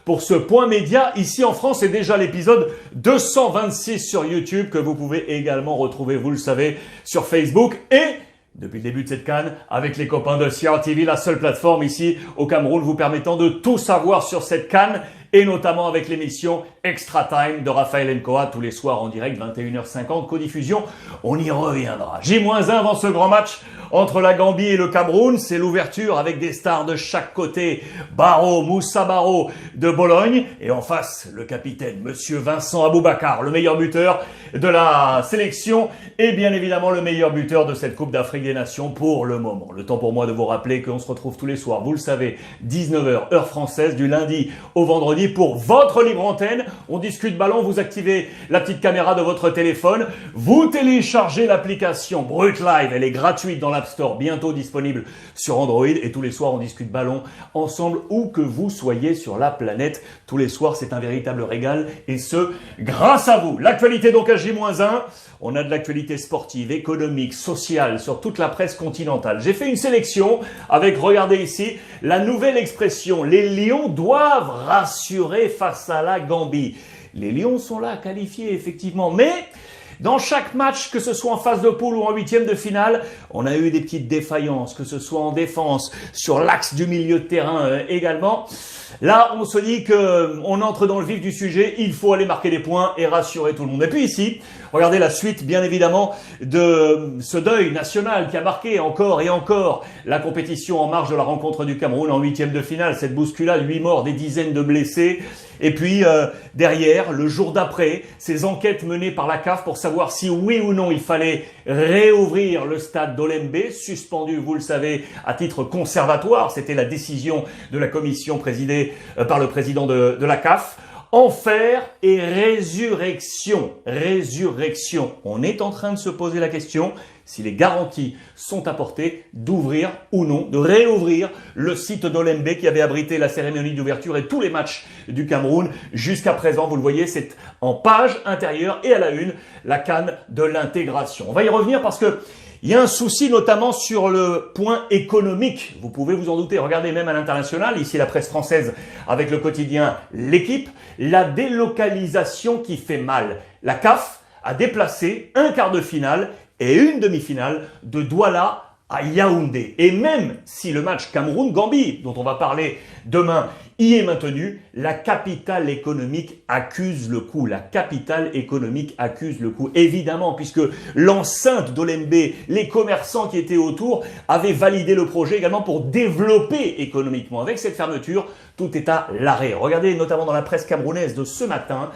pour ce point média ici en France. C'est déjà l'épisode 226 sur YouTube que vous pouvez également retrouver, vous le savez, sur Facebook et depuis le début de cette CAN, avec les copains de CR TV, la seule plateforme ici au Cameroun vous permettant de tout savoir sur cette CAN et notamment avec l'émission Extra Time de Raphaël Nkoa tous les soirs en direct, 21h50, codiffusion. On y reviendra. J-1 avant ce grand match entre la Gambie et le Cameroun. C'est l'ouverture avec des stars de chaque côté. Barrow, Moussa Barrow de Bologne. Et en face, le capitaine, monsieur Vincent Aboubakar, le meilleur buteur de la sélection et bien évidemment le meilleur buteur de cette Coupe d'Afrique des Nations pour le moment. Le temps pour moi de vous rappeler qu'on se retrouve tous les soirs, vous le savez, 19h heure française, du lundi au vendredi pour votre libre antenne. On discute ballon, vous activez la petite caméra de votre téléphone, vous téléchargez l'application Brut Live, elle est gratuite dans l'App Store, bientôt disponible sur Android et tous les soirs on discute ballon ensemble où que vous soyez sur la planète. Tous les soirs c'est un véritable régal et ce grâce à vous. L'actualité donc à J-1, on a de l'actualité sportive, économique, sociale sur toute la presse continentale. J'ai fait une sélection avec, regardez ici, la nouvelle expression, les Lions doivent rassurer face à la Gambie. Les Lions sont là, qualifiés effectivement, mais dans chaque match, que ce soit en phase de poule ou en huitième de finale, on a eu des petites défaillances, que ce soit en défense, sur l'axe du milieu de terrain également. Là, on se dit que on entre dans le vif du sujet, il faut aller marquer des points et rassurer tout le monde. Et puis ici, regardez la suite, bien évidemment, de ce deuil national qui a marqué encore et encore la compétition en marge de la rencontre du Cameroun en huitième de finale. Cette bousculade, 8 morts, des dizaines de blessés. Et puis derrière, le jour d'après, ces enquêtes menées par la CAF pour savoir si oui ou non il fallait réouvrir le stade d'Olembe, suspendu, vous le savez, à titre conservatoire. C'était la décision de la commission présidée par le président de la CAF. Enfer et résurrection. Résurrection. On est en train de se poser la question si les garanties sont apportées d'ouvrir ou non, de réouvrir le site d'Olembe qui avait abrité la cérémonie d'ouverture et tous les matchs du Cameroun jusqu'à présent. Vous le voyez, c'est en page intérieure et à la une, la CAN de l'intégration. On va y revenir parce que il y a un souci notamment sur le point économique. Vous pouvez vous en douter. Regardez même à l'international, ici la presse française avec le quotidien L'Équipe, la délocalisation qui fait mal. La CAF a déplacé un quart de finale et une demi-finale de Douala à Yaoundé. Et même si le match Cameroun-Gambie, dont on va parler demain, y est maintenu, la capitale économique accuse le coup. La capitale économique accuse le coup. Évidemment, puisque l'enceinte d'Olembe, les commerçants qui étaient autour, avaient validé le projet également pour développer économiquement. Avec cette fermeture, tout est à l'arrêt. Regardez notamment dans la presse camerounaise de ce matin,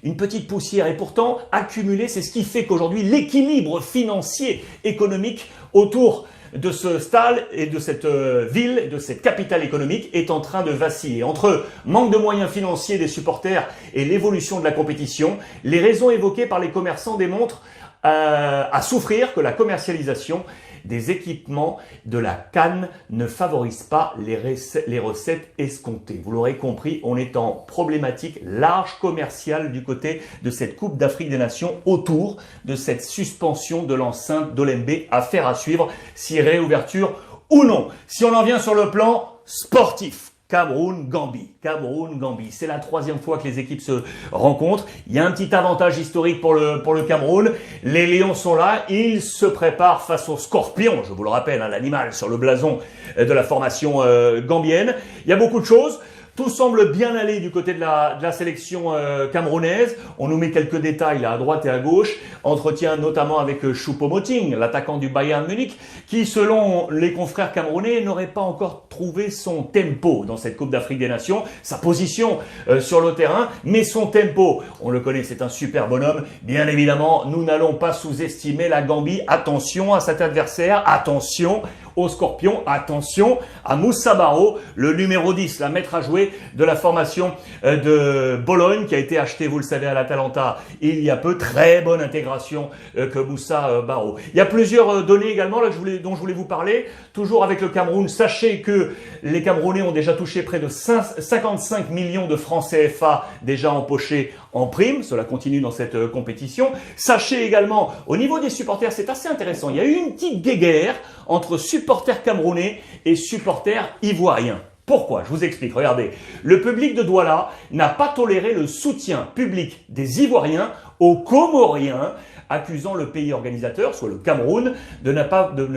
une petite poussière et pourtant accumulée, c'est ce qui fait qu'aujourd'hui l'équilibre financier, économique autour de ce stade et de cette ville, de cette capitale économique est en train de vaciller. Entre manque de moyens financiers des supporters et l'évolution de la compétition, les raisons évoquées par les commerçants démontrent à souffrir que la commercialisation des équipements de la CAN ne favorise pas les recettes escomptées. Vous l'aurez compris, on est en problématique large commerciale du côté de cette Coupe d'Afrique des Nations autour de cette suspension de l'enceinte d'Olembe. Affaire à suivre, si réouverture ou non. Si on en vient sur le plan sportif, Cameroun-Gambie. Cameroun-Gambie. C'est la troisième fois que les équipes se rencontrent. Il y a un petit avantage historique pour le Cameroun. Les Lions sont là. Ils se préparent face au Scorpion. Je vous le rappelle, l'animal sur le blason de la formation gambienne. Il y a beaucoup de choses. Tout semble bien aller du côté de la sélection camerounaise. On nous met quelques détails là à droite et à gauche. Entretien notamment avec Choupo-Moting, l'attaquant du Bayern Munich, qui selon les confrères camerounais n'aurait pas encore trouvé son tempo dans cette Coupe d'Afrique des Nations, sa position sur le terrain, mais son tempo, on le connaît, c'est un super bonhomme. Bien évidemment, nous n'allons pas sous-estimer la Gambie. Attention à cet adversaire, attention au Scorpion, attention à Moussa Barrow, le numéro 10, la maître à jouer de la formation de Bologne qui a été acheté, vous le savez, à l'Atalanta il y a peu. Très bonne intégration que Moussa Barrow. Il y a plusieurs données également là, dont je voulais vous parler. Toujours avec le Cameroun, sachez que les Camerounais ont déjà touché près de 55 millions de francs CFA déjà empochés en prime. Cela continue dans cette compétition. Sachez également, au niveau des supporters, c'est assez intéressant. Il y a eu une petite guéguerre entre supporters camerounais et supporters ivoiriens. Pourquoi? Je vous explique. Regardez, le public de Douala n'a pas toléré le soutien public des Ivoiriens aux Comoriens, accusant le pays organisateur, soit le Cameroun, de ne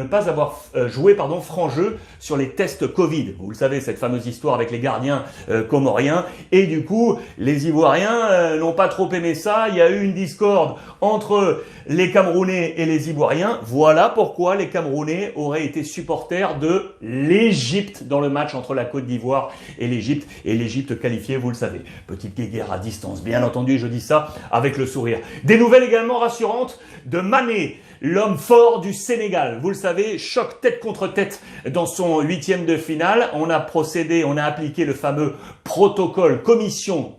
pas avoir joué franc jeu sur les tests Covid. Vous le savez, cette fameuse histoire avec les gardiens comoriens. Et du coup, les Ivoiriens n'ont pas trop aimé ça. Il y a eu une discorde entre les Camerounais et les Ivoiriens. Voilà pourquoi les Camerounais auraient été supporters de l'Égypte dans le match entre la Côte d'Ivoire et l'Égypte. Et l'Égypte qualifiée, vous le savez. Petite guéguerre à distance, bien entendu, je dis ça avec le sourire. Des nouvelles également rassurantes de Mané, l'homme fort du Sénégal. Vous le savez, choc tête contre tête dans son huitième de finale. On a appliqué le fameux protocole commission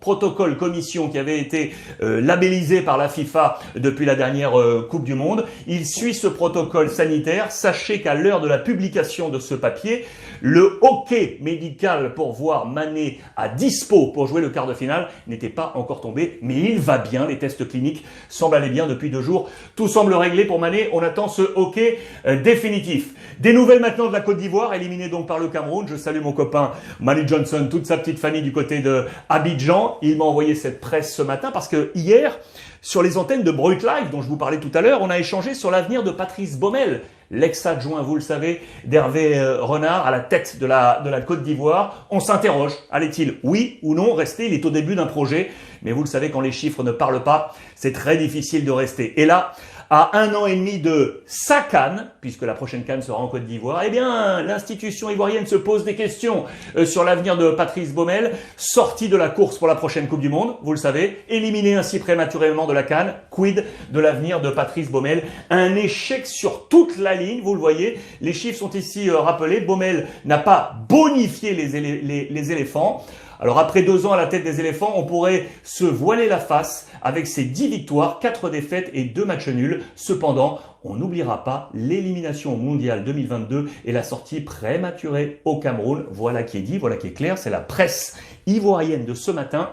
qui avait été labellisé par la FIFA depuis la dernière Coupe du Monde. Il suit ce protocole sanitaire. Sachez qu'à l'heure de la publication de ce papier, le hockey médical pour voir Mané à dispo pour jouer le quart de finale n'était pas encore tombé, mais il va bien. Les tests cliniques semblent aller bien depuis 2 jours. Tout semble réglé pour Mané. On attend ce hockey définitif. Des nouvelles maintenant de la Côte d'Ivoire, éliminée donc par le Cameroun. Je salue mon copain Manu Johnson, toute sa petite famille du côté de Abidjan. Il m'a envoyé cette presse ce matin parce que hier, sur les antennes de Brut Live, dont je vous parlais tout à l'heure, on a échangé sur l'avenir de Patrice Baumel, l'ex-adjoint, vous le savez, d'Hervé Renard à la tête de la Côte d'Ivoire. On s'interroge, allait-il, oui ou non, rester? Il est au début d'un projet, mais vous le savez, quand les chiffres ne parlent pas, c'est très difficile de rester. Et là, à 1 an et demi de sa CAN, puisque la prochaine CAN sera en Côte d'Ivoire, eh bien, l'institution ivoirienne se pose des questions sur l'avenir de Patrice Baumel, sorti de la course pour la prochaine Coupe du Monde, vous le savez, éliminé ainsi prématurément de la CAN. Quid de l'avenir de Patrice Baumel? Un échec sur toute la ligne, vous le voyez, les chiffres sont ici rappelés. Baumel n'a pas bonifié les éléphants. Alors après 2 ans à la tête des éléphants, on pourrait se voiler la face avec ses 10 victoires, 4 défaites et 2 matchs nuls. Cependant, on n'oubliera pas l'élimination mondiale 2022 et la sortie prématurée au Cameroun. Voilà qui est dit, voilà qui est clair. C'est la presse ivoirienne de ce matin.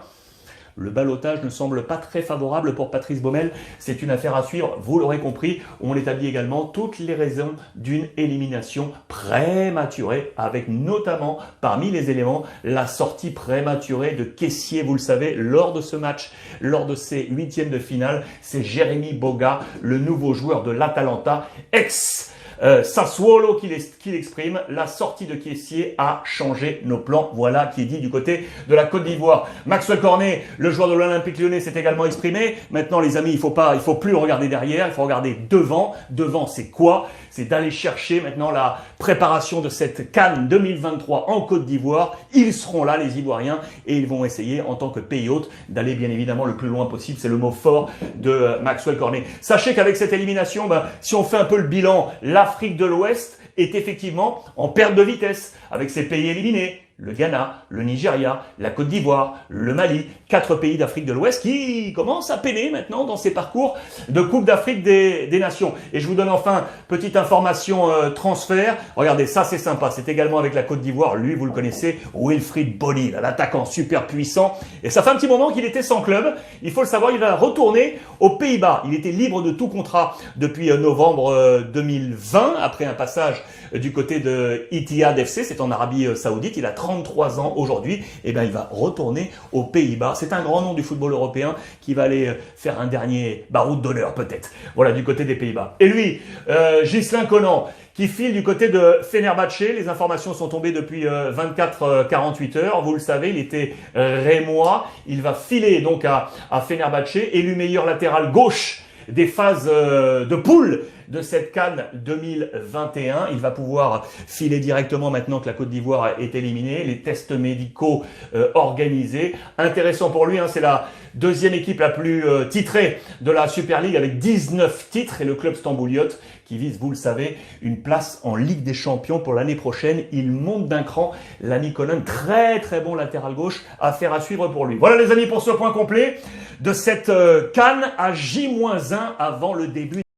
Le ballottage ne semble pas très favorable pour Patrice Baumel. C'est une affaire à suivre, vous l'aurez compris. On établit également toutes les raisons d'une élimination prématurée, avec notamment parmi les éléments la sortie prématurée de Kessié, vous le savez, lors de ce match, lors de ces 8e de finale. C'est Jérémy Boga, le nouveau joueur de l'Atalanta, Sassuolo qui l'exprime. La sortie de Kessié a changé nos plans. Voilà qui est dit du côté de la Côte d'Ivoire. Maxwell Cornet, le joueur de l'Olympique Lyonnais, s'est également exprimé. Maintenant, les amis, il faut plus regarder derrière, il faut regarder devant. Devant, c'est quoi? C'est d'aller chercher maintenant la préparation de cette CAN 2023 en Côte d'Ivoire. Ils seront là, les Ivoiriens, et ils vont essayer, en tant que pays hôte, d'aller bien évidemment le plus loin possible. C'est le mot fort de Maxwell Cornet. Sachez qu'avec cette élimination, si on fait un peu le bilan, l'Afrique de l'Ouest est effectivement en perte de vitesse avec ces pays éliminés. Le Ghana, le Nigeria, la Côte d'Ivoire, le Mali, 4 pays d'Afrique de l'Ouest qui commencent à peiner maintenant dans ces parcours de Coupe d'Afrique des Nations. Et je vous donne enfin petite information transfert. Regardez, ça c'est sympa. C'est également avec la Côte d'Ivoire. Lui, vous le connaissez, Wilfried Bony, l'attaquant super puissant. Et ça fait un petit moment qu'il était sans club. Il faut le savoir, il va retourner aux Pays-Bas. Il était libre de tout contrat depuis novembre 2020, après un passage du côté de Etihad FC, c'est en Arabie Saoudite. Il a 33 ans aujourd'hui. Et bien, il va retourner aux Pays-Bas. C'est un grand nom du football européen qui va aller faire un dernier baroud d'honneur peut-être. Voilà, du côté des Pays-Bas. Et lui, Ghislain Conan, qui file du côté de Fenerbahçe. Les informations sont tombées depuis 24-48 heures. Vous le savez, il était rémois. Il va filer donc à Fenerbahçe, élu meilleur latéral gauche des phases de poule de cette CAN 2021. Il va pouvoir filer directement maintenant que la Côte d'Ivoire est éliminée. Les tests médicaux organisés. Intéressant pour lui, c'est la 2e équipe la plus titrée de la Super League avec 19 titres et le club stambouliote qui vise, vous le savez, une place en Ligue des Champions pour l'année prochaine. Il monte d'un cran. L'ami Conan, très très bon latéral gauche, affaire à suivre pour lui. Voilà les amis pour ce point complet de cette CAN à J-1 avant le début.